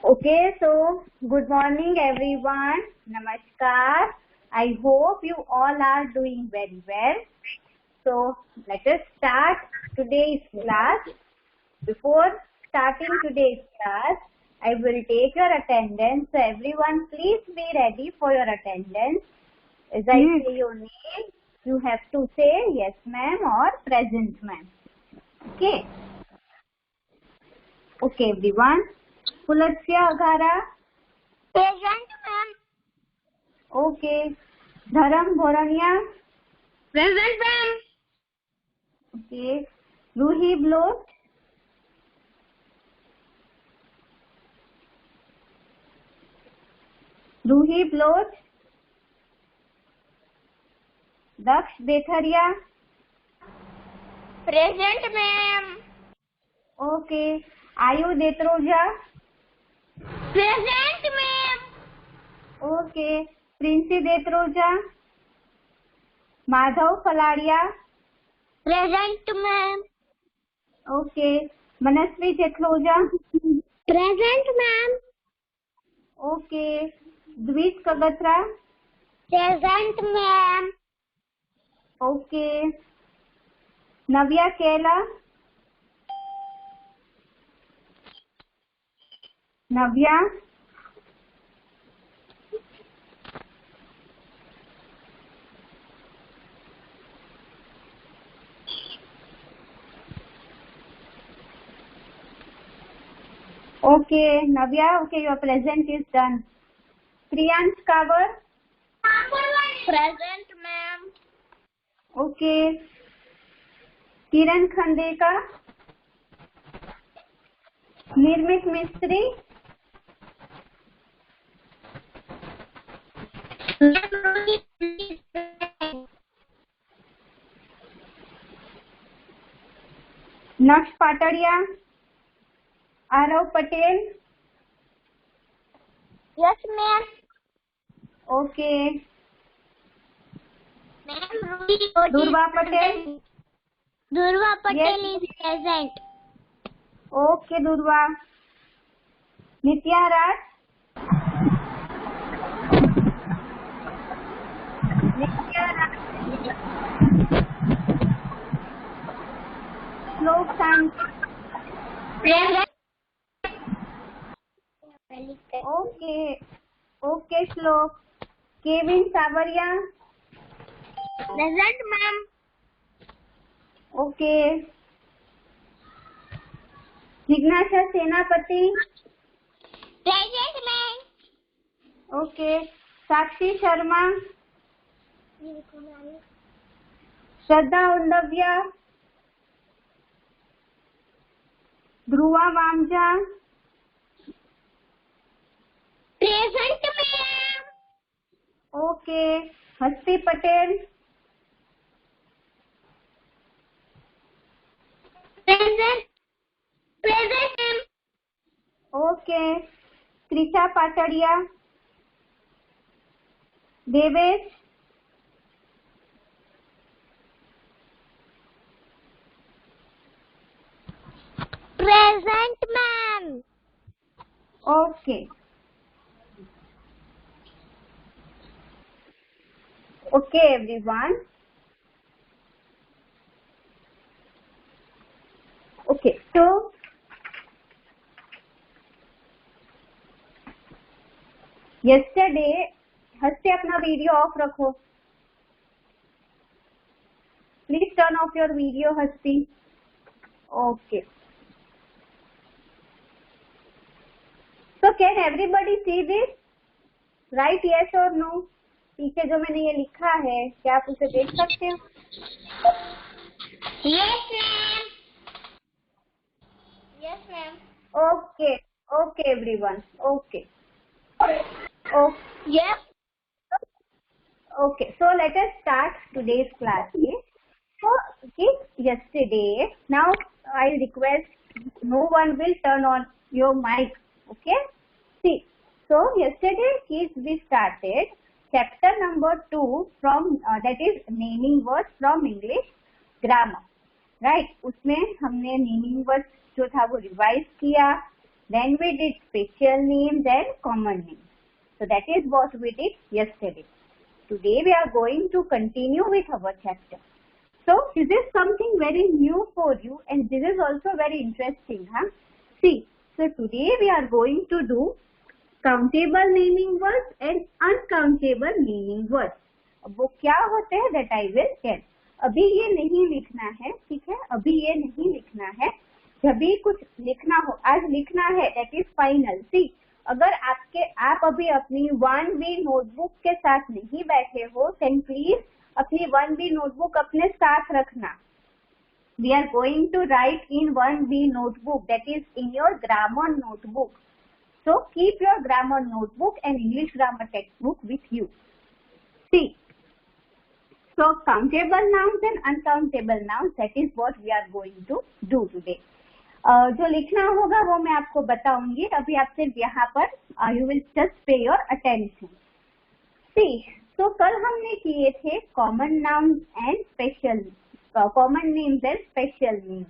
Okay, so good morning everyone. Namaskar. I hope you all are doing very well. So let us start today's class. Before starting today's class, I will take your attendance. So everyone, please be ready for your attendance. As I say your name, you have to say yes ma'am or present ma'am. Okay. Okay everyone. Pulasya Agara. Present, ma'am. Okay. Dharam Bhorania. Present, ma'am. Okay. Ruhi Blot. Ruhi Blot. Daksh Betharia. Present, ma'am. Okay. Ayu Detroja. Present, ma'am. Okay. Princey Detroja. Madhav Falaria. Present, ma'am. Okay. Manasvi Chetloja. Present, ma'am. Okay. Dvis Kagatra. Present, ma'am. Okay. Navya Kela. Navya. Okay, Navya. Okay, your present is done. Priyansh Kavar. Present, ma'am. Okay. Kiran Khandeka. Nirmit Mistry. Naksh Patadia. Arav Patel. Yes, ma'am. Okay. Ma'am, Durva Patel. Durva Patel Yes. is present. Okay, Durva. Nitya Raj. Nitya Raj. Slok Shanti. Present. Okay. Okay, Slok. Kevin Savaria. Present, ma'am. Okay. Jignasha Senapati. Present, ma'am. Okay. Sakshi Sharma. Shraddha Undavya. Dhruva Vamja. Present, ma'am. Okay. Hasti Patel. Present. Present, ma'am. Okay. Trisha Patadia. Devesh. Present, ma'am. Okay. Okay, everyone. Okay, so yesterday, हंसते अपना video of रखो. Please turn off your video, हंसती. Okay. So can everybody see this? Write yes or no. पीछे जो मैंने ये लिखा है, क्या आप उसे देख सकते हो? Yes, ma'am. Yes, ma'am. Okay. Okay, everyone. Okay. Okay. Yes. Okay, so let us start today's class. Okay? So, yesterday, now I request no one will turn on your mic. Okay? See, so yesterday kids we started chapter number 2 from that is naming words from English grammar. Right? उसमें हमने naming words जो था वो revise किया. Then we did special names and common names. So that is what we did yesterday. Today we are going to continue with our chapter. So this is something very new for you, and this is also very interesting. See, so today we are going to do countable naming words and uncountable naming words. अब वो क्या होते हैं that I will tell. अभी ये नहीं लिखना है, ठीक है, अभी ये नहीं लिखना है. जब भी कुछ लिखना हो, आज लिखना है, that is final. See, अगर आप अभी अपनी 1B नोटबुक के साथ नहीं बैठे हो, then please अपनी 1B नोटबुक अपने साथ रखना. We are going to write in 1B notebook, that is in your grammar notebook. So keep your grammar notebook and English grammar textbook with you. See, so countable nouns and uncountable nouns, that is what we are going to do today. जो लिखना होगा वो मैं आपको बताऊंगी. अभी आप सिर्फ यहाँ पर you will just pay your attention. See, तो कल हमने किए थे common nouns and special, common names and special names,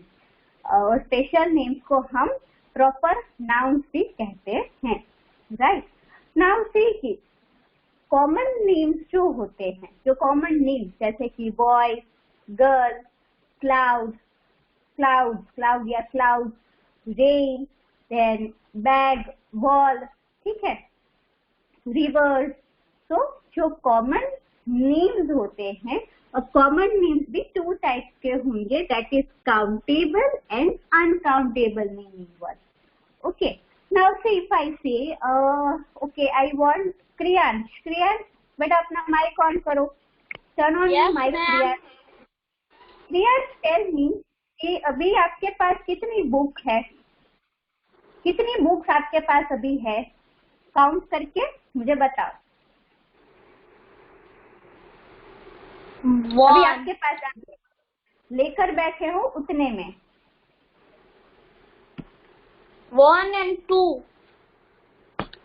और स्पेशल नेम्स को हम प्रॉपर नाउन्स भी कहते हैं. Right. Now see, common names जो होते हैं, जो कॉमन नेम्स जैसे कि बॉय, गर्ल, क्लाउड या cloud, rain, then bag, ball, ठीक है, रिवर्स. तो जो कॉमन नेम्स होते हैं, और कॉमन नेम्स भी 2 टाइप्स के होंगे, that is countable and uncountable naming word. Okay, now see if I say okay I want Kriyansh, बेटा अपना माइक ऑन करो, turn on your mic. Kriyansh tell me कि अभी आपके पास कितनी बुक है, कितनी बुक्स आपके पास अभी है, काउंट करके मुझे बताओ. अभी आपके पास लेकर बैठे हो उतने में 1 and 2.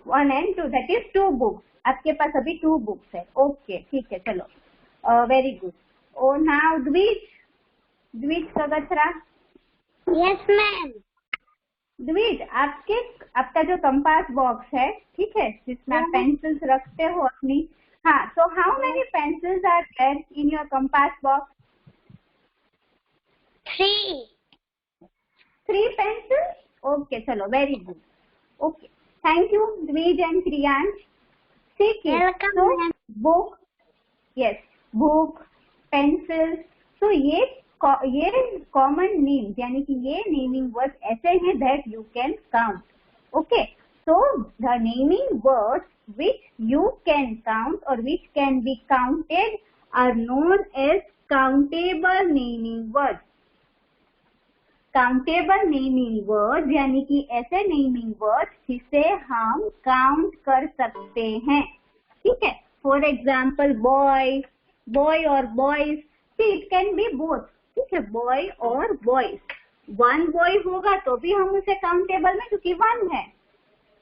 1 and 2, that is 2 books. आपके पास अभी 2 बुक्स है. ओके, ठीक है, चलो, वेरी गुड. ओ नाउ द्विज कगथरा. Yes, ma'am. द्विज, आपका जो कंपास बॉक्स है, ठीक है, जिसमें आप पेंसिल्स रखते हो अपनी, हाँ, so how many pencils are there in your compass box? 3. 3 pencils? Okay, chalo, very good. Okay, thank you, Dvij and Kriyansh. See, Welcome, so ma'am. book, yes, book, pencils. So ये common names, यानी कि ये naming words ऐसे हैं that you can count. Okay, so the naming words which you can count or which can be counted are known as countable naming words. Countable naming words यानी कि ऐसे naming words जिसे हम count कर सकते हैं, ठीक है. For example, boy और boys. See, it can be both, ठीक है, boy और boys. 1 boy होगा तो भी हम उसे countable में, क्योंकि 1 है.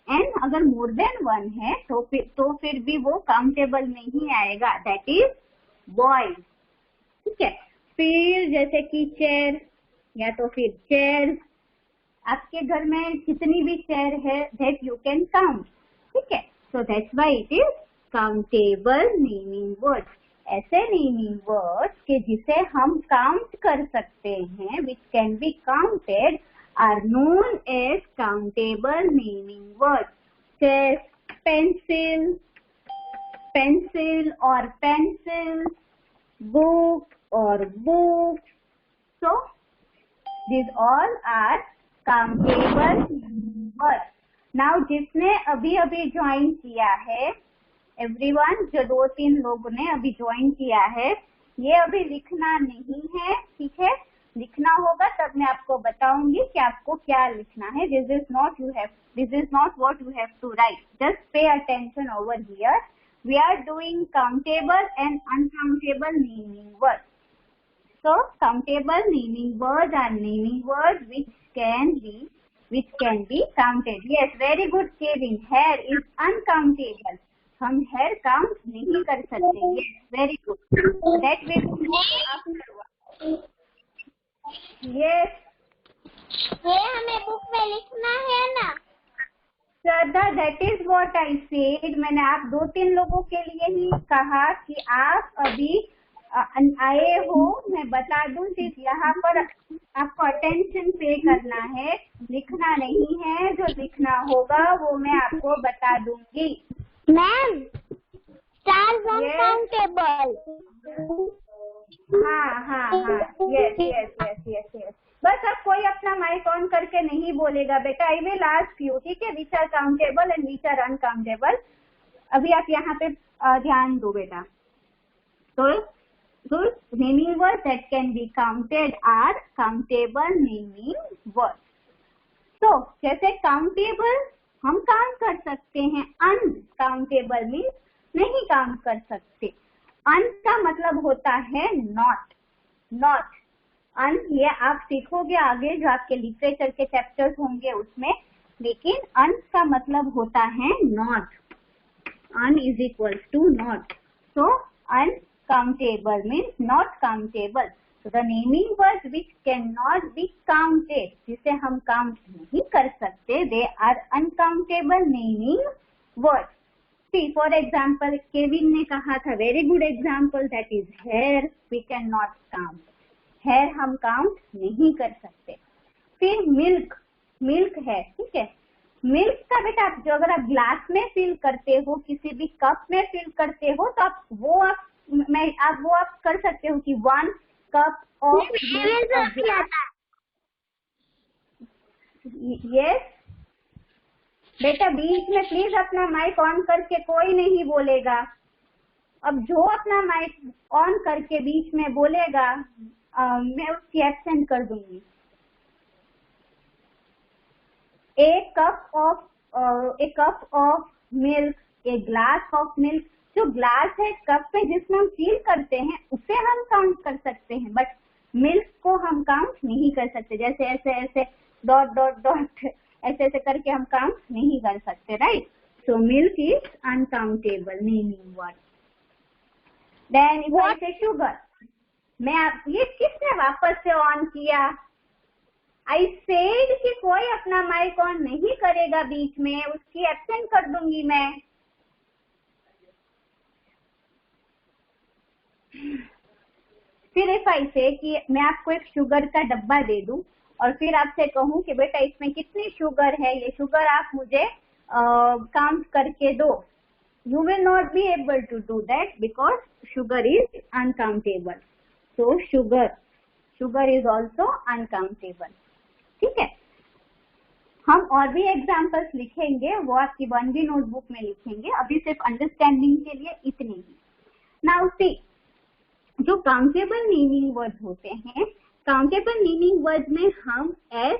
एंड अगर मोर देन 1 है तो फिर भी वो काउंटेबल में ही आएगा, दैट इज बॉयज, ठीक है. फिर जैसे कि चेयर या तो फिर चेयर, आपके घर में जितनी भी चेयर है दैट यू कैन काउंट, ठीक है. So that's why it is countable naming words. ऐसे नेमिंग वर्ड्स के जिसे हम काउंट कर सकते हैं, which can be counted, are known as countable naming words. Chess, pencil or pencils, book or books. So these all are countable words. Now जिसने अभी join किया है, everyone, जो 2-3 लोगों ने अभी ज्वाइन किया है, ये अभी लिखना नहीं है, ठीक है. लिखना होगा तब मैं आपको बताऊंगी कि आपको क्या लिखना है. This is not what you have to write. Just pay attention over here. We are doing countable and uncountable naming words. So countable naming words are naming words which can be counted. Yes, very good, Kevin. Hair is uncountable. हम hair count नहीं कर सकते. Yes, very good. That will be afterwards. Yes. ये हमें book में लिखना है ना. what I said, मैंने आप 2-3 लोगों के लिए ही कहा कि आप अभी आए हो, मैं बता दूं, सिर्फ यहाँ पर आपको अटेंशन पे करना है, लिखना नहीं है। जो लिखना होगा वो मैं आपको बता दूंगी। Ma'am, stars uncountable. हाँ, यस। बस अब कोई अपना माइक ऑन करके नहीं बोलेगा बेटा। आई विल आस्क यू, ठीक है, which are countable and which are uncountable. अभी आप यहाँ पे ध्यान दो बेटा। So naming words that can be counted are countable naming words. So जैसे countable हम काउंट कर सकते हैं, uncountable means नहीं काउंट कर सकते। un का मतलब होता है not। un ये आप सीखोगे आगे जो आपके लिटरेचर के चैप्टर्स होंगे उसमें, लेकिन un का मतलब होता है not। un is equals to not. So uncountable means not countable. So the naming words which cannot be counted, जिसे हम काउंट नहीं कर सकते, they are uncountable naming words. See, for example, Kevin ने कहा था, very good example, that is hair, we cannot count. hair हम count नहीं कर सकते। फिर milk है, ठीक है। मिल्क का बेटा आप जो अगर आप ग्लास में फिल करते हो, किसी भी कप में फिल करते हो, तो आप वो आप कर सकते हो कि 1 कप ऑफ यस बेटा। बीच में प्लीज अपना माइक ऑन करके कोई नहीं बोलेगा। अब जो अपना माइक ऑन करके बीच में बोलेगा मैं उसकी एब्सेंट कर दूंगी। a cup of milk, a glass of milk। जो ग्लास है कप में जिसमें हम फील करते हैं उसे हम काउंट कर सकते हैं, बट मिल्क को हम काउंट नहीं कर सकते। जैसे ऐसे डॉट ऐसे करके हम काउंट नहीं कर सकते, right. So milk is uncountable naming word. Then if I say sugar, ये किसने वापस से ऑन किया? आई सेड कि कोई अपना माइक ऑन नहीं करेगा बीच में, उसकी एब्सेंट कर दूंगी मैं। फिर इफ आई से कि मैं आपको एक शुगर का डब्बा दे दूं और फिर आपसे कहूं कि बेटा इसमें कितनी शुगर है, ये शुगर आप मुझे काउंट करके दो, you will not be able to do that because sugar is uncountable. So sugar is also uncountable. ठीक है। हम और भी एग्जाम्पल्स लिखेंगे, वो आपकी 1B नोटबुक में लिखेंगे। अभी सिर्फ अंडरस्टैंडिंग के लिए इतने ही। नाउ सी, जो काउंटेबल नेमिंग वर्ड्स होते हैं, काउंटेबल नेमिंग वर्ड में हम एस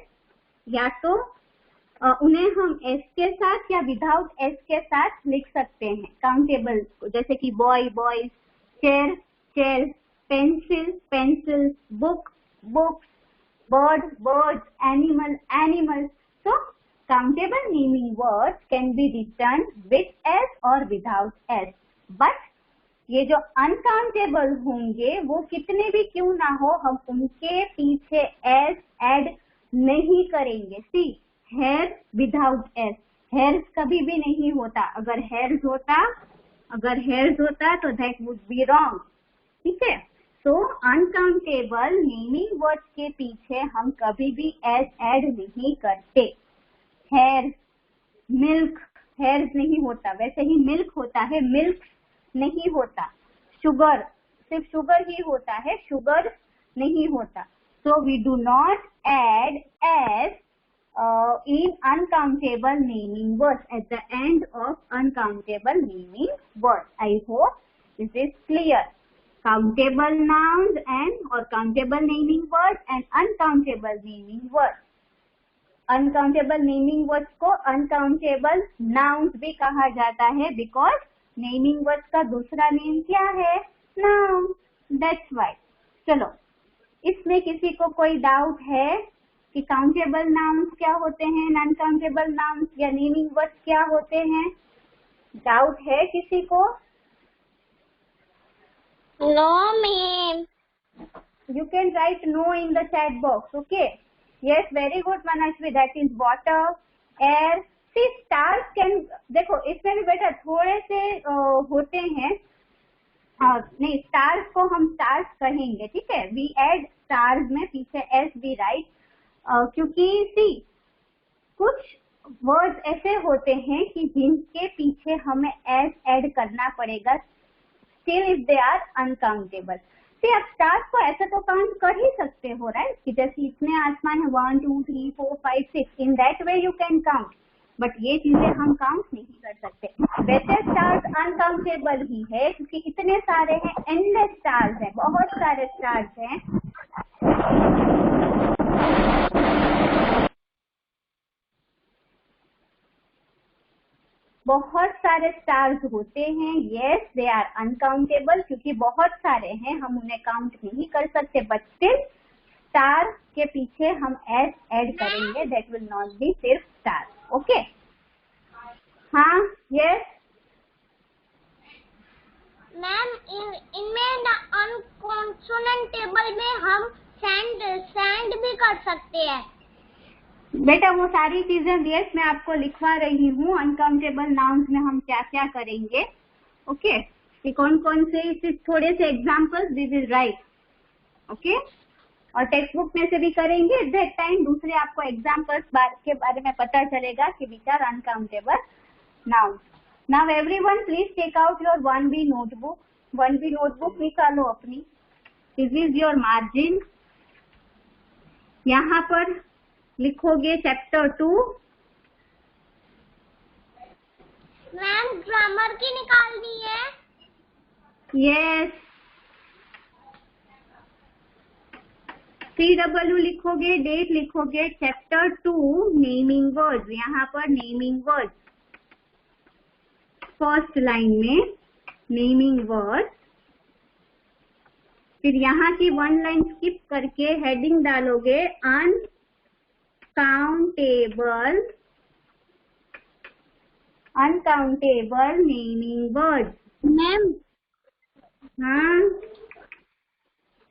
या तो उन्हें हम एस के साथ या विदाउट एस के साथ लिख सकते हैं काउंटेबल, जैसे कि boy boys, chair chairs, pencil pencils, book books, bird birds, animal animals. So countable naming words can be written with s or without s, but ये जो uncountable होंगे वो कितने भी क्यों ना हो, हम उनके पीछे s ऐड नहीं करेंगे। सी, hair without s, hairs कभी भी नहीं होता। अगर hairs होता तो that would be wrong, ठीक है। तो अनकाउंटेबल नेमिंग वर्ड्स के पीछे हम कभी भी एस ऐड नहीं करते। हेयर, मिल्क, हेयर्स नहीं होता, वैसे ही मिल्क होता है, मिल्क नहीं होता। शुगर, सिर्फ शुगर ही होता है, शुगर नहीं होता। So we do not add S in uncountable naming words at the end of uncountable naming words. I hope this is clear. Countable nouns and or countable naming words and uncountable naming words. Uncountable naming words को uncountable nouns भी कहा जाता है because naming words का दूसरा name क्या है? Noun. That's why. चलो, इसमें किसी को कोई डाउट है कि काउंटेबल नाउन्स क्या होते हैं, अनकाउंटेबल नाउन्स या नेमिंग वर्ड्स क्या होते हैं? डाउट है किसी को? No, ma'am. You can write no in the chat box. Okay. Yes, very good, Manashvi. That is water, air, see stars can, देखो इसमें भी बेटा थोड़े से होते हैं, नहीं स्टार्स को हम स्टार्स कहेंगे, ठीक है, वी एड स्टार्स में पीछे एस वी राइट, क्योंकि सी कुछ वर्ड्स ऐसे होते हैं कि जिनके पीछे हमें एस ऐड करना पड़ेगा still if they are uncountable. See आप स्टार्स को ऐसे तो काउंट कर ही सकते हो राइट, कि जैसे इतने आसमान है 1 2 3 4 5 6, in that way you can count, but ये चीजें हम काउंट नहीं कर सकते। वैसे स्टार्स अनकाउंटेबल ही है क्योंकि इतने सारे हैं, एंडलेस स्टार्स हैं, बहुत सारे स्टार्स हैं। बहुत सारे स्टार्स होते हैं, यस दे आर अनकाउंटेबल, क्योंकि बहुत सारे हैं हम उन्हें काउंट नहीं कर सकते, बट स्टिल स्टार के पीछे हम एस ऐड करेंगे, दैट विल नॉट बी सिर्फ स्टार। ओके, हाँ यस मैम, इनमें ना अनकॉन्सोनेंटेबल में हम सैंड भी कर सकते हैं। बेटा वो सारी चीजें यस मैं आपको लिखवा रही हूँ, अनकाउंटेबल नाउन्स में हम क्या क्या करेंगे। ओके, कि कौन कौन से थोड़े से examples we will write. Okay, और टेक्स्ट बुक में से भी करेंगे एट दैट टाइम, दूसरे आपको एग्जाम्पल्स के बारे में पता चलेगा कि which are uncountable nouns. Now everyone please take out your 1B notebook, 1B notebook निकालो अपनी, दिस इज योर मार्जिन, यहाँ पर लिखोगे चैप्टर 2। मैम ग्रामर की निकालनी है। यस, CW लिखोगे, डेट लिखोगे, चैप्टर 2 नेमिंग वर्ड्स, यहाँ पर नेमिंग वर्ड्स फर्स्ट लाइन में नेमिंग वर्ड्स, फिर यहाँ की 1 लाइन स्किप करके हेडिंग डालोगे अनकाउंटेबल नेमिंग वर्ड्स। मैम हाँ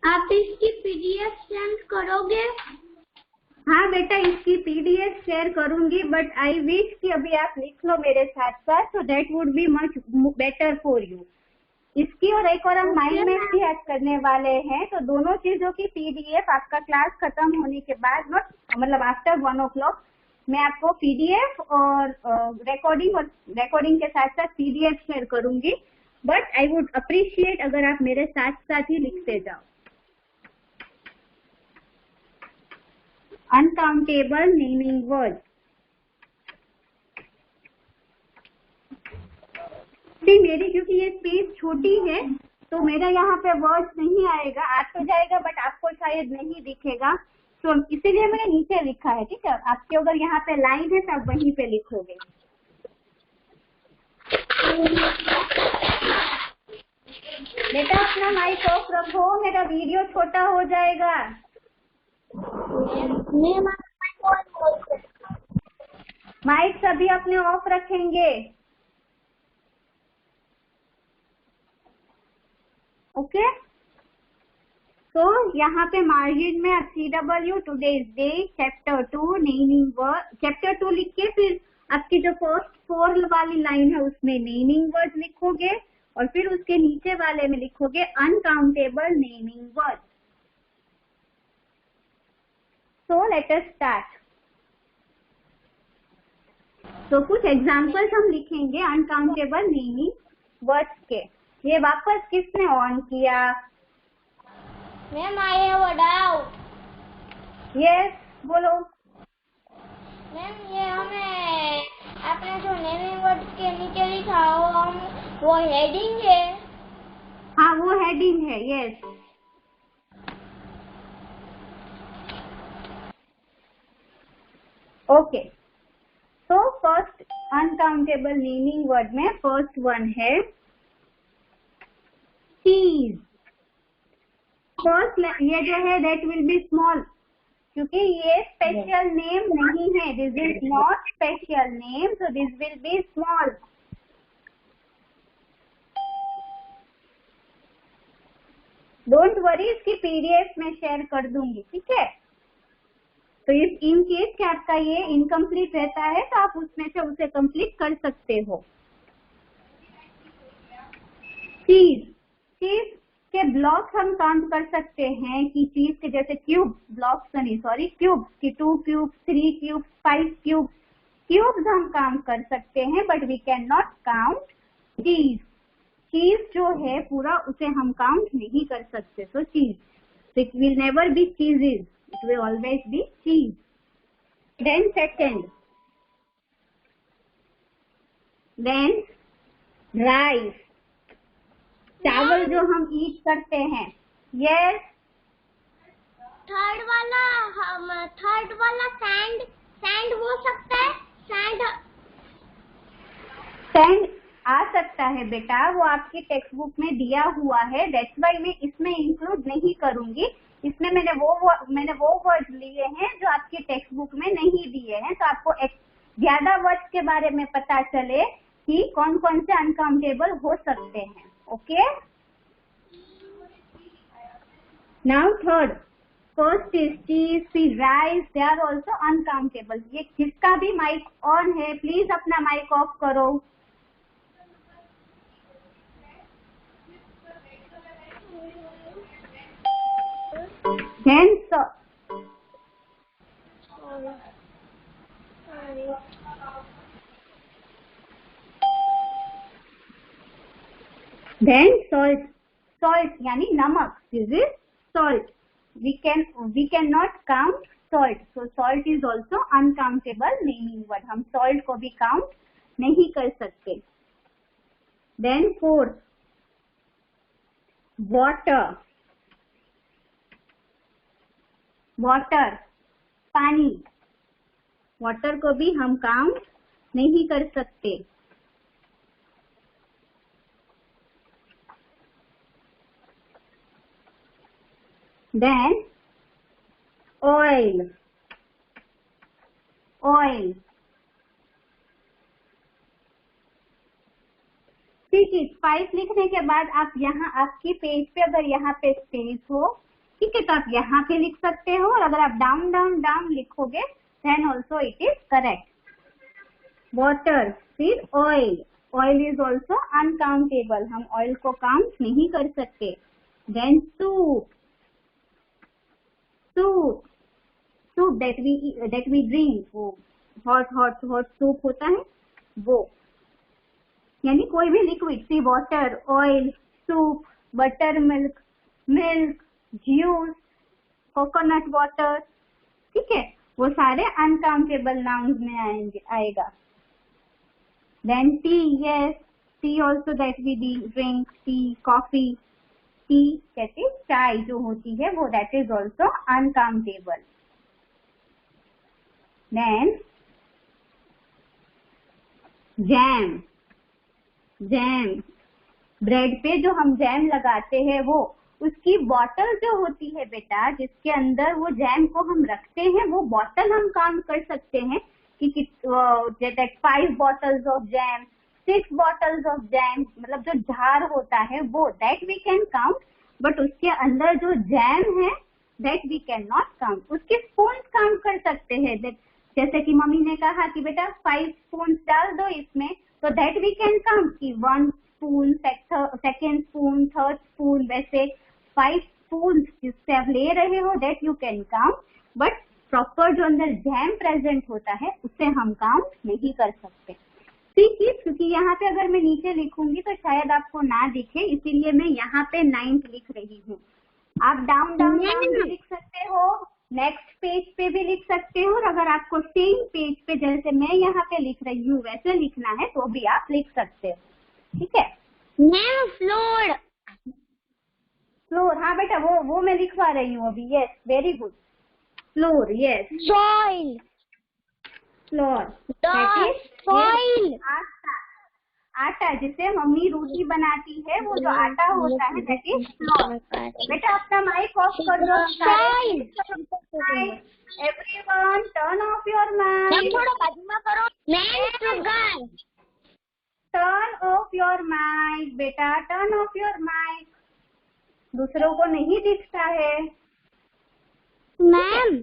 आप इसकी PDF सेंड करोगे? हाँ बेटा इसकी PDF शेयर करूंगी, बट आई विश कि अभी आप लिख लो मेरे साथ साथ, तो that would be much better for you. इसकी और एक और हम माइंड मैप भी ऐड करने वाले हैं, तो दोनों चीजों की PDF आपका क्लास खत्म होने के बाद, नॉट मतलब आफ्टर 1 o'clock, मैं आपको PDF और रिकॉर्डिंग के साथ साथ PDF शेयर करूंगी, बट आई वुड अप्रिशिएट अगर आप मेरे साथ साथ ही लिखते जाओ। अनकाउंटेबल नेमिंग वर्ड्स, मेरी क्योंकि ये स्पेस छोटी है तो मेरा यहाँ पे वर्ड्स नहीं आएगा, आ तो जाएगा बट आपको शायद नहीं दिखेगा, तो इसीलिए मैंने नीचे लिखा है, ठीक है। आपके अगर यहाँ पे लाइन है तब वहीं पे लिखोगे। बेटा अपना माइक ऑफ रखो, मेरा वीडियो छोटा हो जाएगा। माइक सभी अपने ऑफ रखेंगे। ओके, तो यहाँ पे मार्जिन में आप CW today's day chapter 2 naming word, chapter 2 लिख के फिर आपकी जो फर्स्ट 4 वाली लाइन है उसमें नेमिंग वर्ड लिखोगे, और फिर उसके नीचे वाले में लिखोगे uncountable naming word. So let us start. तो कुछ एग्जाम्पल्स हम लिखेंगे अनकाउंटेबल नेमिंग वर्ड्स के। ये वापस किसने ऑन किया? Ma'am I have a doubt. Yes बोलो। मैम ये हमें आपने जो नेमिंग वर्ड के नीचे लिखा वो हेडिंग है? हाँ वो हेडिंग है, यस। ओके, तो फर्स्ट अनकाउंटेबल नेमिंग वर्ड में फर्स्ट वन है चीज। फर्स्ट ये जो है दैट विल बी स्मॉल, क्योंकि ये स्पेशल नेम नहीं है, this is not special name, so this will be small. Don't worry, इसकी PDF में शेयर कर दूंगी, ठीक है। तो इस इन केस कि आपका ये इनकम्प्लीट रहता है तो आप उसमें से उसे कंप्लीट कर सकते हो। चीज, चीज के ब्लॉक्स हम काउंट कर सकते हैं कि चीज के जैसे क्यूब, ब्लॉक्स नहीं सॉरी क्यूब की 2 क्यूब 3 क्यूब 5 क्यूब, क्यूब्स हम काउंट कर सकते हैं but we can not count cheese. Cheese जो है पूरा उसे हम काउंट नहीं कर सकते। तो चीज, it will never be cheeses, it will always be cheese. Then second, then rice, चावल जो हम ईट करते हैं। yes, थर्ड वाला सैंड हो सकता है। सैंड आ सकता है बेटा, वो आपकी टेक्स्ट बुक में दिया हुआ है, दैट्स वाई मैं इसमें इंक्लूड नहीं करूंगी। इसमें मैंने वो वर्ड लिए हैं जो आपकी टेक्स्ट बुक में नहीं दिए हैं, तो आपको ज्यादा वर्ड्स के बारे में पता चले कि कौन कौन से अनकाउंटेबल हो सकते हैं। Okay, now third, first is cheese, फिर rice, they are also uncountable. ये जिसका भी माइक ऑन है प्लीज अपना माइक ऑफ करो। Then salt, salt यानी नमक, this is salt. We cannot count salt, so salt is also uncountable naming word, हम salt को भी count नहीं कर सकते। Then fourth, water, वाटर पानी, वाटर को भी हम काउंट नहीं कर सकते। देन ऑयल, ऑयल, ठीक है। 5 लिखने के बाद आप यहाँ आपकी पेज पे अगर यहाँ पे स्पेस हो, ठीक है, तो आप यहाँ पे लिख सकते हो, और अगर आप डाउन डाउन डाउन लिखोगे then also it is correct. Water, फिर oil, oil is also uncountable, हम ऑयल को काउंट नहीं कर सकते। Then soup, soup, soup that we drink, वो हॉट सूप होता है वो, यानी कोई भी liquid, see water, oil, soup, butter milk, milk, juice, coconut water, ठीक है, वो सारे अनकाउंटेबल नाउन्स में आएगा। Then tea, yes, tea also that we drink, T, coffee, tea कहते चाय जो होती है वो, that is also uncountable. Then jam, jam, bread पे जो हम जैम लगाते हैं वो, उसकी बॉटल जो होती है बेटा, जिसके अंदर वो जैम को हम रखते हैं, वो बॉटल हम काउंट कर सकते हैं कि 5 bottles of jam, 6 bottles of jam, मतलब जो जार होता है वो, that we can count, but उसके अंदर जो जैम है that we can not count. उसके स्पून काउंट कर सकते हैं, जैसे कि मम्मी ने कहा कि बेटा 5 स्पून डाल दो इसमें, तो दैट वी कैन काउंट कि 1 spoon, second spoon, third spoon, वैसे 5 स्पून जिससे आप ले रहे हो that you can count, but proper जो अंदर जैम प्रेजेंट होता है उसे हम काउंट नहीं कर सकते। ठीक है, क्योंकि यहाँ पे अगर मैं नीचे लिखूंगी तो शायद आपको ना दिखे, इसीलिए मैं यहाँ पे 9th लिख रही हूँ। आप डाउन डाउन डाउन भी लिख सकते हो, नेक्स्ट पेज पे भी लिख सकते हो, और अगर आपको सेम पेज पे जैसे मैं यहाँ पे लिख रही हूँ वैसे लिखना है तो भी आप लिख सकते हो, ठीक है। मैम फ्लोर, फ्लोर, हाँ बेटा वो मैं लिखवा रही हूँ अभी, yes very good, floor, yes. Soil, floor, soil, आटा जिससे मम्मी रोटी बनाती है, वो जो आटा होता है दैट इज फ्लोर। बेटा अपना माइक ऑफ कर दो। Everyone turn off your mic, थोड़ा बाजू में करो। Ma'am sugar, turn off your mic बेटा, टर्न ऑफ योर माइक, दूसरों को नहीं दिखता है। Ma'am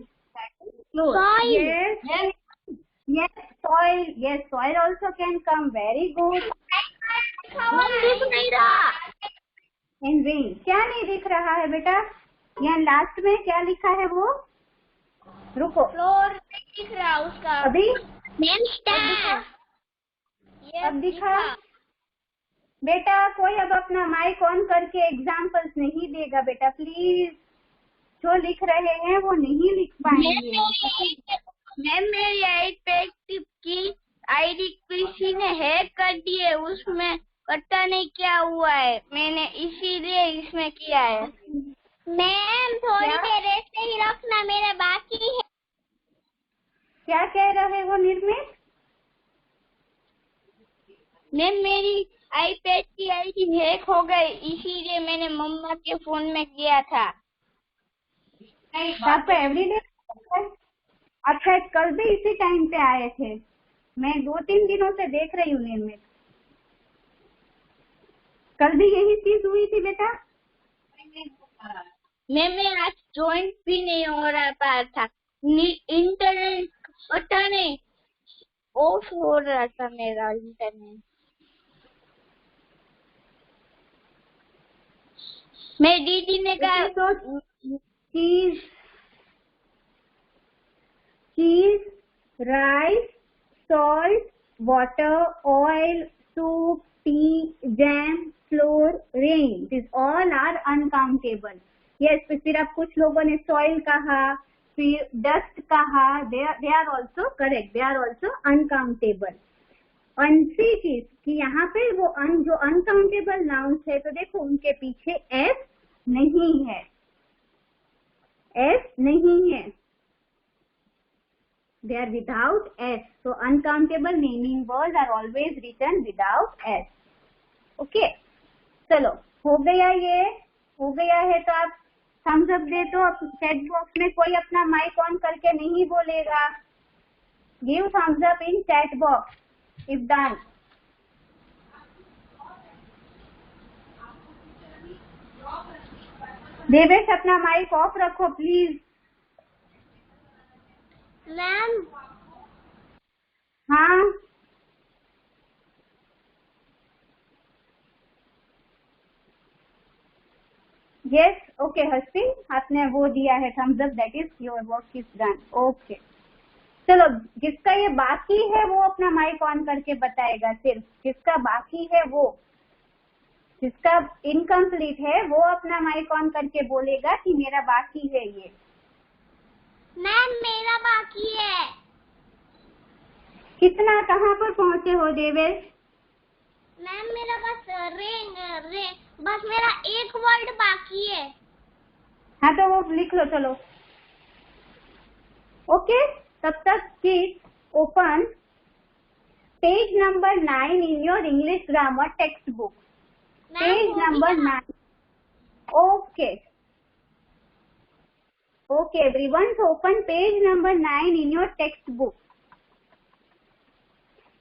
Floor. Soil. Yes. Yes, soil. Yes, soil also can come. Very good. दिख नहीं रहा। In rain. क्या नहीं दिख रहा है बेटा? यहाँ लास्ट में क्या लिखा है वो? रुको। फ्लोर दिख रहा उसका। अभी? Ma'am star. अब दिखा? बेटा कोई अब अपना माइक ऑन करके एग्जाम्पल्स नहीं देगा बेटा, प्लीज। जो लिख रहे हैं वो नहीं लिख पाएंगे। मैम मेरी आईपैड की आईडी किसी ने हैक कर दी है, उसमें पता नहीं क्या हुआ है, मैंने इसीलिए इसमें किया है। मैम थोड़ी देर ऐसे ही रखना, मेरा बाकी है। क्या कह रहे हो निर्मित? मैम मेरी आईपैड की आईडी हैक हो गई, इसीलिए मैंने मम्मा के फोन में किया था। आप एवरीडे? अच्छा, कल भी इसी टाइम पे आए थे। मैं 2-3 दिनों से देख रही हूँ निर्मित। कल भी यही चीज हुई थी बेटा? मैं आज ज्वाइन भी नहीं हो रहा था, इंटरनेट पता नहीं ऑफ हो रहा था मेरा इंटरनेट। मैं दीदी ने कहा तो चीज, rice, salt, water, oil, soup, tea, jam, flour, rain. These all are uncountable. Yes, फिर अब कुछ लोगों ने soil कहा, फिर dust कहा, they are also correct. They are also uncountable. Unsee चीज कि यहाँ पे वो जो uncountable nouns है, तो देखो उनके पीछे s नहीं है, s नहीं है. They are without s. So uncountable naming words are always written without s. Okay. चलो हो गया, ये हो गया है तो आप थम्स अप दे दो। अब चैट बॉक्स में कोई अपना माइक ऑन करके नहीं बोलेगा। Give thumbs up in chat box if done. Devesh अपना माइक ऑफ रखो प्लीज। मैम हाँ यस ओके हस्ती, आपने वो दिया है thumbs up, that is your work is done. Okay चलो, जिसका ये बाकी है वो अपना माइक ऑन करके बताएगा। सिर्फ जिसका बाकी है वो, जिसका इनकम्प्लीट है वो अपना माइक ऑन करके बोलेगा कि मेरा बाकी है ये। मैम मेरा बाकी है। कितना, कहाँ पर पहुंचे हो देवेश? मैम मेरा बस बस मेरा एक वर्ड बाकी है। हाँ तो वो लिख लो चलो। ओके तब तक kids open page number 9 in your English grammar text book. Page number 9। Okay okay everyone, तो open page number 9 in your text book.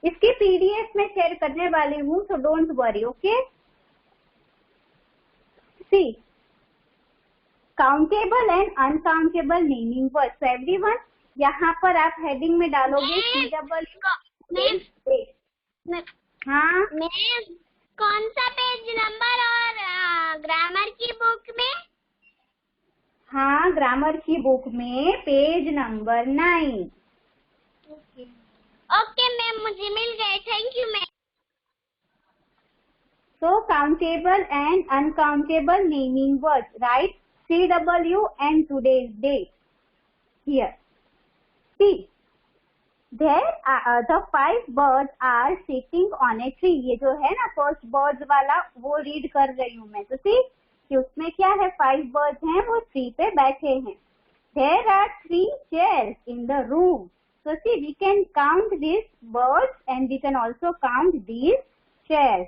इसकी पीडीएफ में शेयर करने वाली हूँ, तो don't worry. Okay see countable and uncountable naming words. तो everyone यहाँ पर आप हेडिंग में डालोगे CWA। हाँ कौन सा पेज नंबर और ग्रामर की बुक में? हाँ ग्रामर की बुक में पेज नंबर 9। ओके मैम, मुझे मिल गए, thank you ma'am. So countable and uncountable naming words. Write CW and today's date here. See, there are the 5 birds are sitting on a tree. ये जो है ना first birds वाला, वो read कर रही हूँ मैं। तो see कि उसमें क्या है, 5 birds हैं, वो ट्री पे बैठे हैं। There are 3 chairs in the room. So see, we can count these birds and we can also count these chairs.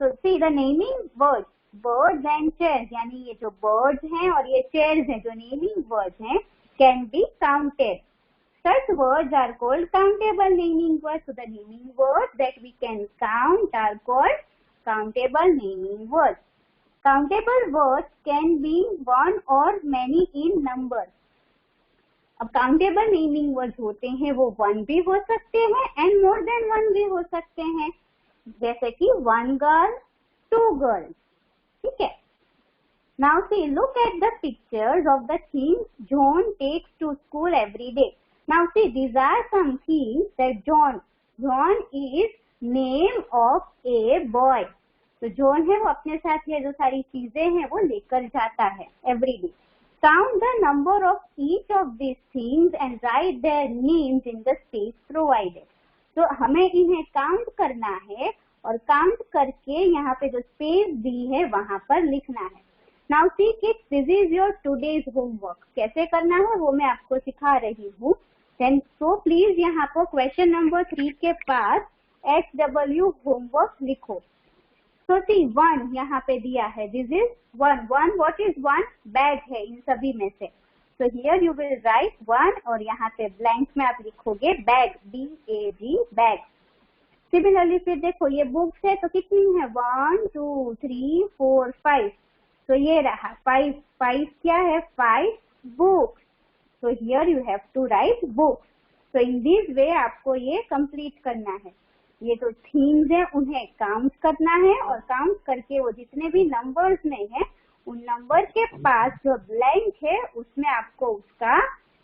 So see the naming words, birds and chairs, यानी ये जो birds हैं और ये chairs हैं, जो naming words हैं, can be counted. Such words are called countable naming words. So the naming words that we can count are called countable naming words. Countable words can be one or many in number. अब countable naming words होते हैं वो 1 भी हो सकते हैं and more than 1 भी हो सकते हैं, जैसे कि 1 गर्ल 2 गर्ल्स, ठीक है। Now see, look at the pictures of the things John takes to school every day. Now see, these are some things that John is name of a boy. तो John है वो अपने साथ ये जो सारी चीजें हैं वो लेकर जाता है every day. Count the number of each of these things and write their names in the space provided. तो हमें इन्हें काउंट करना है और काउंट करके यहाँ पे जो स्पेस दी है वहां पर लिखना है। Now see kids, this is your today's homework. कैसे करना है वो मैं आपको सिखा रही हूँ। Then so please यहाँ पर क्वेश्चन नंबर 3 के पास HW homework लिखो। So see 1 यहाँ पे दिया है, this is 1. What is 1? Bag है इन सभी में से। So here you will write 1 और यहाँ पे ब्लैंक में आप लिखोगे बैग, BAG बैग। सिमिलरली फिर देखो ये बुक्स है तो कितनी है 1 2 3 4 5, तो ये रहा 5 क्या है 5 बुक्स, तो here you have to write books. तो इन दिस वे आपको ये कंप्लीट करना है। ये जो थीम्स है उन्हें काउंट करना है और काउंट करके वो जितने भी नंबर्स में है उन नंबर के पास जो ब्लैंक है उसमें आपको उसका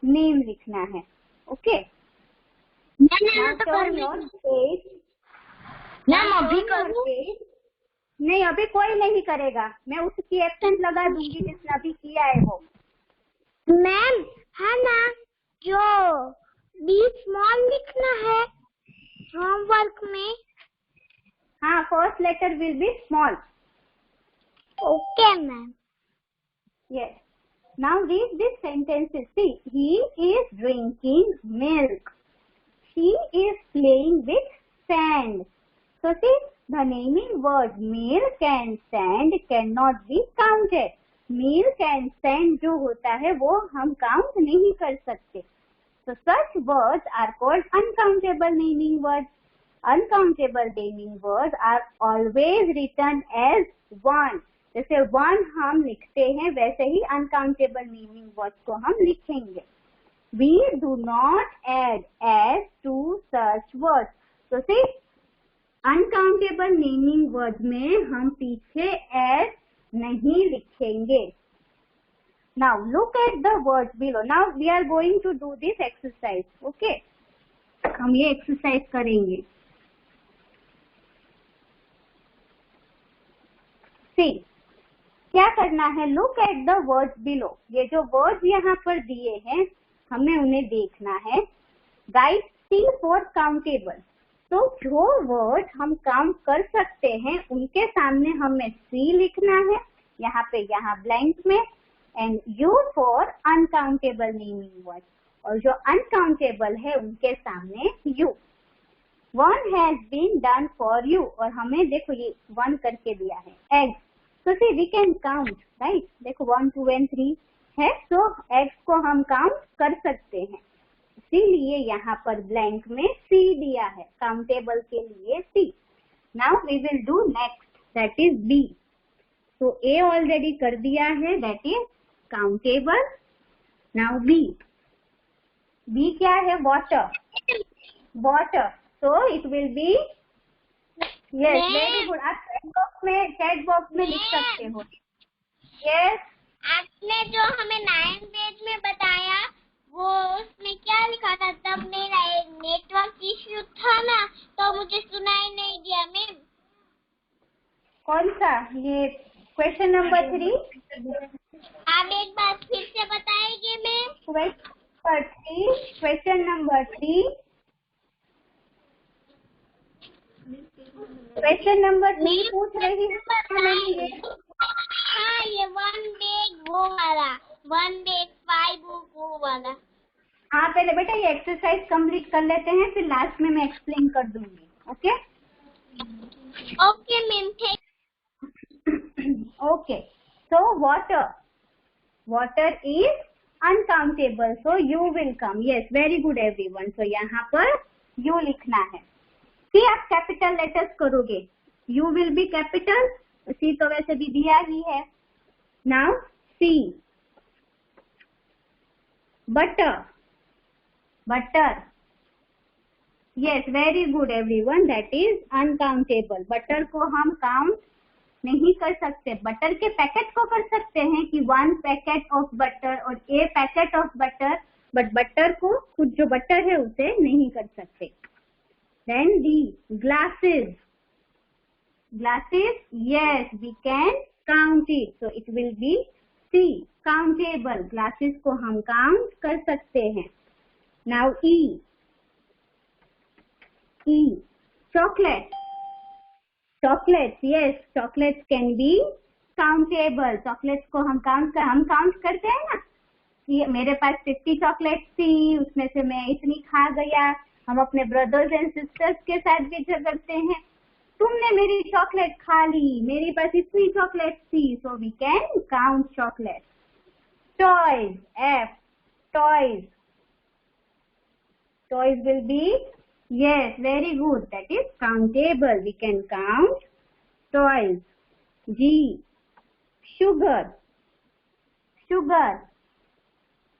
नेम लिखना है। ओके नहीं अभी कोई नहीं करेगा, मैं उसकी एक्सेंट लगा दूंगी जिसने अभी किया है वो। मैम है ना जो बी स्मॉल लिखना है होमवर्क में। हाँ first letter will be small. Okay ma'am. Yes now read this sentences. See he is drinking milk, she is playing with sand. So see, the naming word milk and sand cannot be counted. Milk and sand जो होता है वो हम count नहीं कर सकते। So such words are called uncountable naming words. Uncountable naming words are always written as 1. जैसे 1 हम लिखते हैं वैसे ही uncountable naming words को हम लिखेंगे। We do not add as to such words. So see, uncountable naming word में हम पीछे एस नहीं लिखेंगे। Now look at the word below. Now we are going to do this exercise. Okay हम ये एक्सरसाइज करेंगे। सी क्या करना है, look at the words below. ये जो वर्ड्स यहाँ पर दिए हैं हमें उन्हें देखना है। Write C for countable. तो जो वर्ड हम काउंट कर सकते हैं उनके सामने हमें सी लिखना है यहाँ पे, यहाँ ब्लैंक में, and U for uncountable naming word, और जो अनकाउंटेबल है उनके सामने U. 1 has been done for you, और हमें देखो ये 1 करके दिया है एग्स। तो सी वी कैन काउंट, राइट। देखो 1 2 and 3 है, तो एग्स को हम काउंट कर सकते हैं, इसीलिए यहाँ पर ब्लैंक में सी दिया है, काउंटेबल के लिए C. Now we will do next, that is B. तो ए ऑलरेडी कर दिया है, that is countable. Now B, B क्या है, वाटर, वाटर। तो it will be, yes very good. आप चैट बॉक्स में लिख सकते हो। यस आपने जो हमें 9 पेज में बताया वो उसमें क्या लिखा था, तब मेरा एक नेटवर्क इश्यू था ना तो मुझे सुनाई नहीं दिया मैम। कौन सा, ये क्वेश्चन नंबर 3? आप एक बार फिर से बताएंगे मैम? क्वेश्चन नंबर 3 पूछ रही हूँ। हाँ ये 1 बैग वो वाला, 1 बैग 5 बुक वो वाला। हाँ पहले बेटा ये एक्सरसाइज कंप्लीट कर लेते हैं, फिर लास्ट में मैं एक्सप्लेन कर दूंगी। Okay okay ma'am, okay. So water is uncountable, so you will come. Yes very good everyone. So यहाँ पर यू लिखना है। सी आप कैपिटल लेटर्स करोगे, you will be capital, see तो वैसे भी दिया ही है। Now see, butter, butter, yes very good everyone, that is uncountable. Butter को हम काउंट नहीं कर सकते। बटर के पैकेट को कर सकते हैं कि 1 पैकेट ऑफ बटर और a packet of butter, but butter को खुद जो बटर है उसे नहीं कर सकते। Then D, glasses, glasses, yes we can count it, so it will be C, countable। glasses को हम count कर सकते हैं। now E, chocolate, chocolates, yes chocolates can be countable। chocolates को हम count करते हैं ना, कि मेरे पास 50 चॉकलेट्स थी, उसमें से मैं इतनी खा गया। हम अपने ब्रदर्स एंड सिस्टर्स के साथ भी झगड़ते हैं, तुमने मेरी चॉकलेट खा ली, मेरे पास इतनी चॉकलेट थी। So we can count chocolate. Toys, F, toys, toys will be, yes very good, that is countable, we can count toys। G, sugar,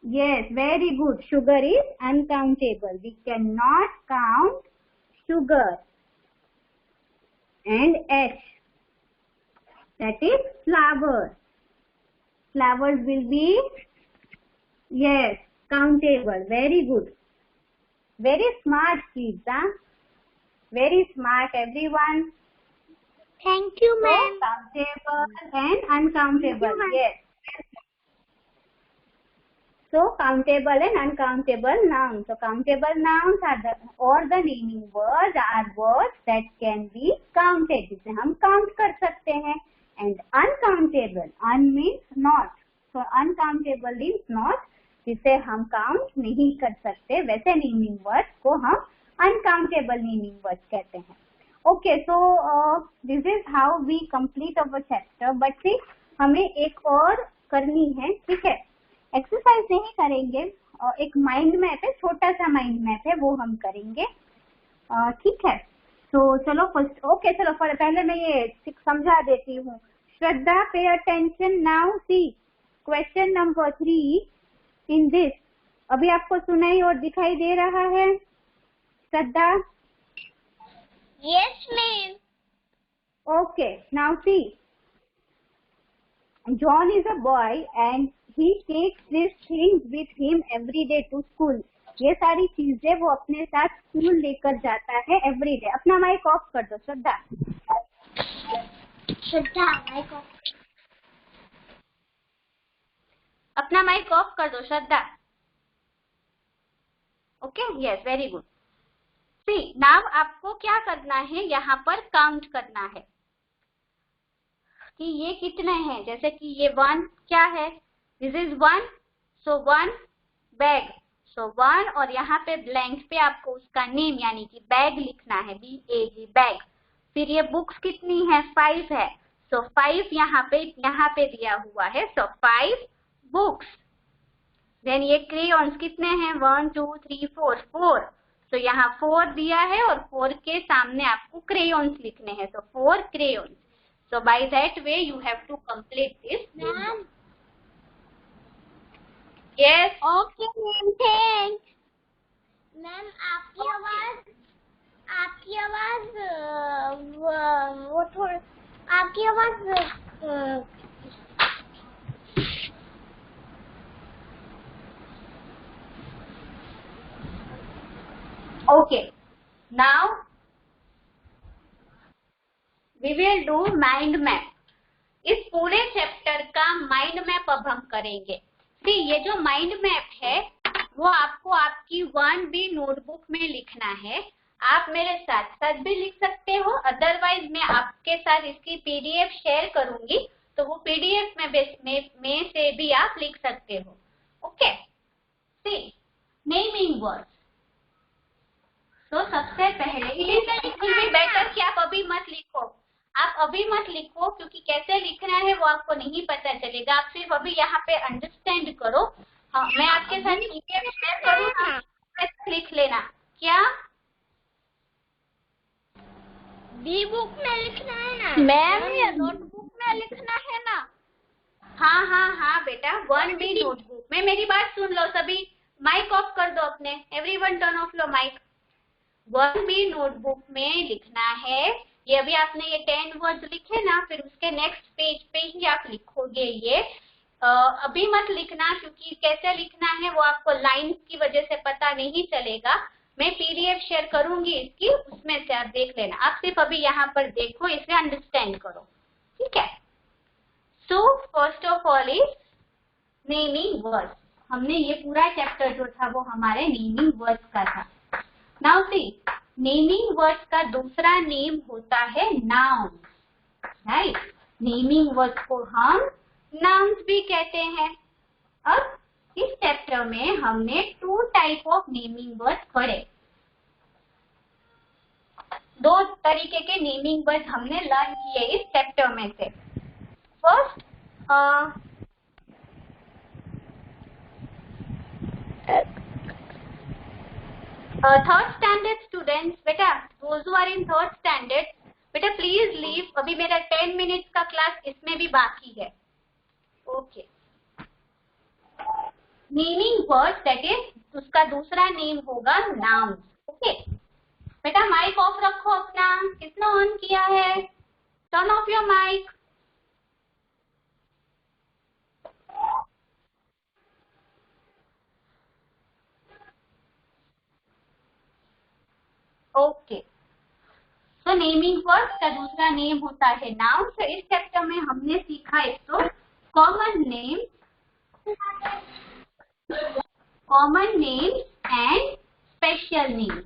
yes very good, sugar is uncountable, we cannot count sugar। and H, that is flowers, flowers will be, yes countable, very good, very smart kids, huh? very smart everyone। Thank you, so ma'am. countable and uncountable, yes। so countable and uncountable nouns, so countable nouns are the naming words are words that can be counted, जिसे हम count कर सकते हैं। and uncountable, un means not, so uncountable means not, जिसे हम count नहीं कर सकते, वैसे नेमिंग वर्ड्स को हम अनकाउंटेबल नेमिंग वर्ड्स कहते हैं। Okay, so this is how we complete our chapter. But see हमें एक और करनी है, ठीक है, एक्सरसाइज नहीं करेंगे, एक माइंड मैप है, छोटा सा माइंड मैप है, वो हम करेंगे, ठीक है। तो चलो फर्स्ट, ओके चलो पहले मैं ये समझा देती हूँ। Shraddha, pay attention now, see question number 3 in this, अभी आपको सुनाई और दिखाई दे रहा है श्रद्धा? Yes, ma'am. Okay, now see, John is a boy and he takes these things with him every day to school। ये सारी चीजें वो अपने साथ स्कूल लेकर जाता है एवरी डे। अपना माइक ऑफ कर दो श्रद्धा। Shraddha, mic off. अपना माइक ऑफ कर दो Shraddha. Okay, yes very good. See now आपको क्या करना है, यहाँ पर काउंट करना है कि ये कितने हैं। जैसे कि ये 1 क्या है, दिस इज 1, सो 1 बैग, सो 1, और यहाँ पे ब्लैंक पे आपको उसका नेम यानी कि बैग लिखना है, BAG बैग। फिर ये बुक्स कितनी है, 5 है, सो 5 यहाँ पे दिया हुआ है, सो 5 बुक्स। देन ये क्रेयॉन्स कितने हैं, 1 2 3 4, 4, तो यहाँ 4 दिया है और 4 के सामने आपको क्रेयॉन्स लिखने हैं, तो 4 crayons। So by that way you have to complete this। Ma'am. Yes। Okay, ma'am, thanks। Ma'am आपकी आवाज Okay, now we will do mind map। इस पूरे चैप्टर का माइंड मैप अब हम करेंगे। सी ये जो माइंड मैप है वो आपको आपकी 1B नोटबुक में लिखना है। आप मेरे साथ साथ भी लिख सकते हो, अदरवाइज मैं आपके साथ इसकी PDF शेयर करूंगी, तो वो PDF में से भी आप लिख सकते हो। Okay, see naming words. तो सबसे पहले इट विल बी बेटर कि आप अभी मत लिखो, आप अभी मत लिखो, क्योंकि कैसे लिखना है वो आपको नहीं पता चलेगा। आप सिर्फ अभी यहाँ पे अंडरस्टैंड करो। हाँ, मैं आपके साथ PDF शेयर करूँ, लिख लेना। क्या बी बुक में लिखना है ना मैम, या नोटबुक में लिखना है ना? हाँ बेटा, 1B नोटबुक में। मेरी बात सुन लो सभी, माइक ऑफ कर दो अपने, everyone turn off your mic. 1B notebook में लिखना है, ये अभी आपने ये 10 वर्ड्स लिखे ना, फिर उसके नेक्स्ट पेज पे ही आप लिखोगे ये। अभी मत लिखना, क्योंकि कैसे लिखना है वो आपको लाइंस की वजह से पता नहीं चलेगा। मैं PDF शेयर करूंगी इसकी, उसमें से आप देख लेना। आप सिर्फ अभी यहाँ पर देखो, इसे अंडरस्टैंड करो, ठीक है। So first of all is naming words. हमने ये पूरा चैप्टर जो था वो हमारे नेमिंग वर्ड्स का था। नाउ सी, नेमिंग वर्ड्स का दूसरा नेम होता है नाउन, राइट। नेमिंग वर्ड्स को हम नाउन्स भी कहते हैं। अब इस चैप्टर में हमने 2 टाइप ऑफ नेमिंग वर्ड्स पढ़े। 2 तरीके के नेमिंग वर्ड्स हमने लर्न किए इस चैप्टर में से। फर्स्ट, थर्ड स्टैंडर्ड स्टूडेंट्स, बेटा those who are in third standard, बेटा प्लीज लीव, अभी मेरा 10 मिनट्स का क्लास इसमें भी बाकी है। Okay, naming word that is, उसका दूसरा नेम होगा नाउन। ओके बेटा, माइक ऑफ रखो अपना, किसने ऑन किया है? Turn off your mic. Okay, तो नेमिंग वर्ड का दूसरा नेम होता है नाउन। तो इस चैप्टर में हमने सीखा एक तो common name and special name.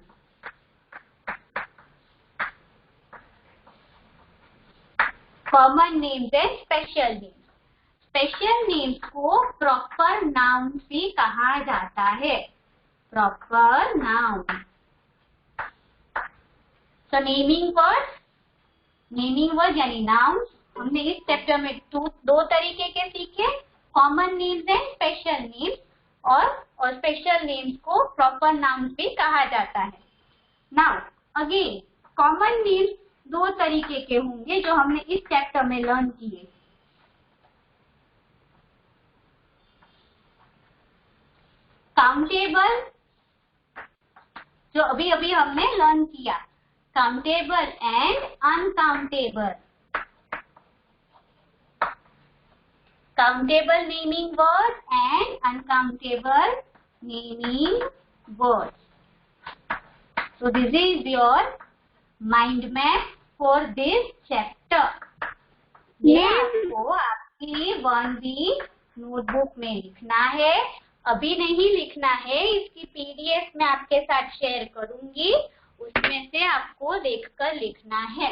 Common names and special names. Special names को प्रॉपर नाउन भी कहा जाता है, प्रॉपर नाउन। तो नेमिंग वर्ड यानी नाउन्स हमने इस चैप्टर में 2 तरीके के सीखे, common names and special names, और स्पेशल नेम्स को प्रॉपर नाउन्स भी कहा जाता है। नाउ अगेन, कॉमन नेम्स 2 तरीके के होंगे जो हमने इस चैप्टर में लर्न किए। काउंटेबल, जो अभी अभी हमने लर्न किया, countable and uncountable. Countable naming word and uncountable naming word. So this is your mind map for this chapter. ये आपको आपकी 1B नोटबुक में लिखना है, अभी नहीं लिखना है, इसकी PDF में आपके साथ शेयर करूंगी, उसमें से आपको देखकर लिखना है।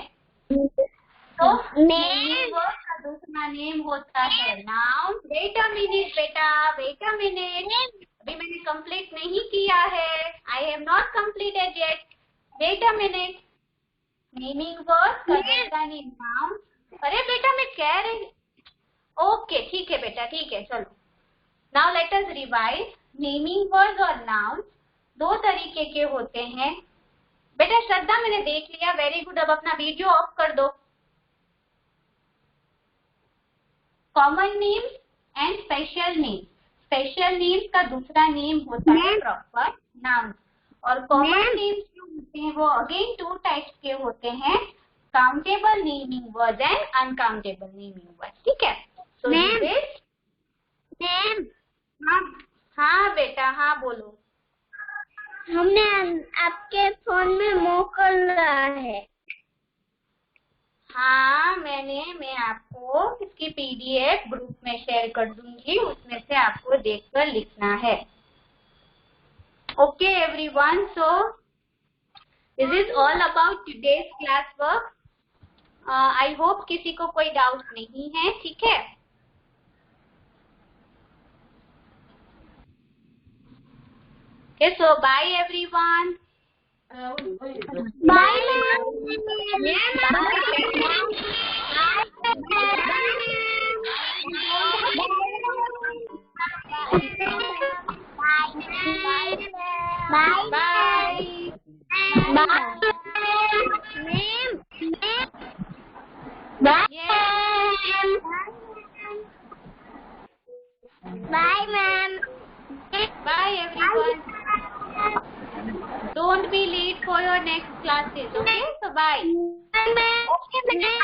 तो नेमिंग वर्ड का दूसरा नेम होता है नाउन। वेट अ मिनट बेटा, वेट अ मिनट, अभी मैंने कंप्लीट नहीं किया है, I have not completed yet, wait a minute. Naming word का दूसरा नेम नाउन। अरे बेटा मैं कह रही, ओके ठीक है बेटा, ठीक है, चलो। Now let us revise. Naming words और नाउन 2 तरीके के होते हैं। बेटा श्रद्धा मैंने देख लिया, वेरी गुड। अब अपना वीडियो ऑफ कर दो। Common names and special names. Special names का दूसरा नेम होता है प्रॉपर नाउन, और कॉमन नेम्स जो होते हैं वो अगेन 2 टाइप्स के होते हैं, countable naming words and uncountable naming words. ठीक है, सो दिस नेम। हाँ बेटा, हाँ बोलो। हमने आपके फोन में मोकला है। हाँ मैं आपको इसकी PDF ग्रुप में शेयर कर दूंगी, उसमें से आपको देखकर लिखना है। Okay everyone, so this is all about today's class work. I hope किसी को कोई डाउट नहीं है, ठीक है। Okay, so bye everyone. Bye ma'am. Bye everyone. your next classes. Okay, so bye. Okay,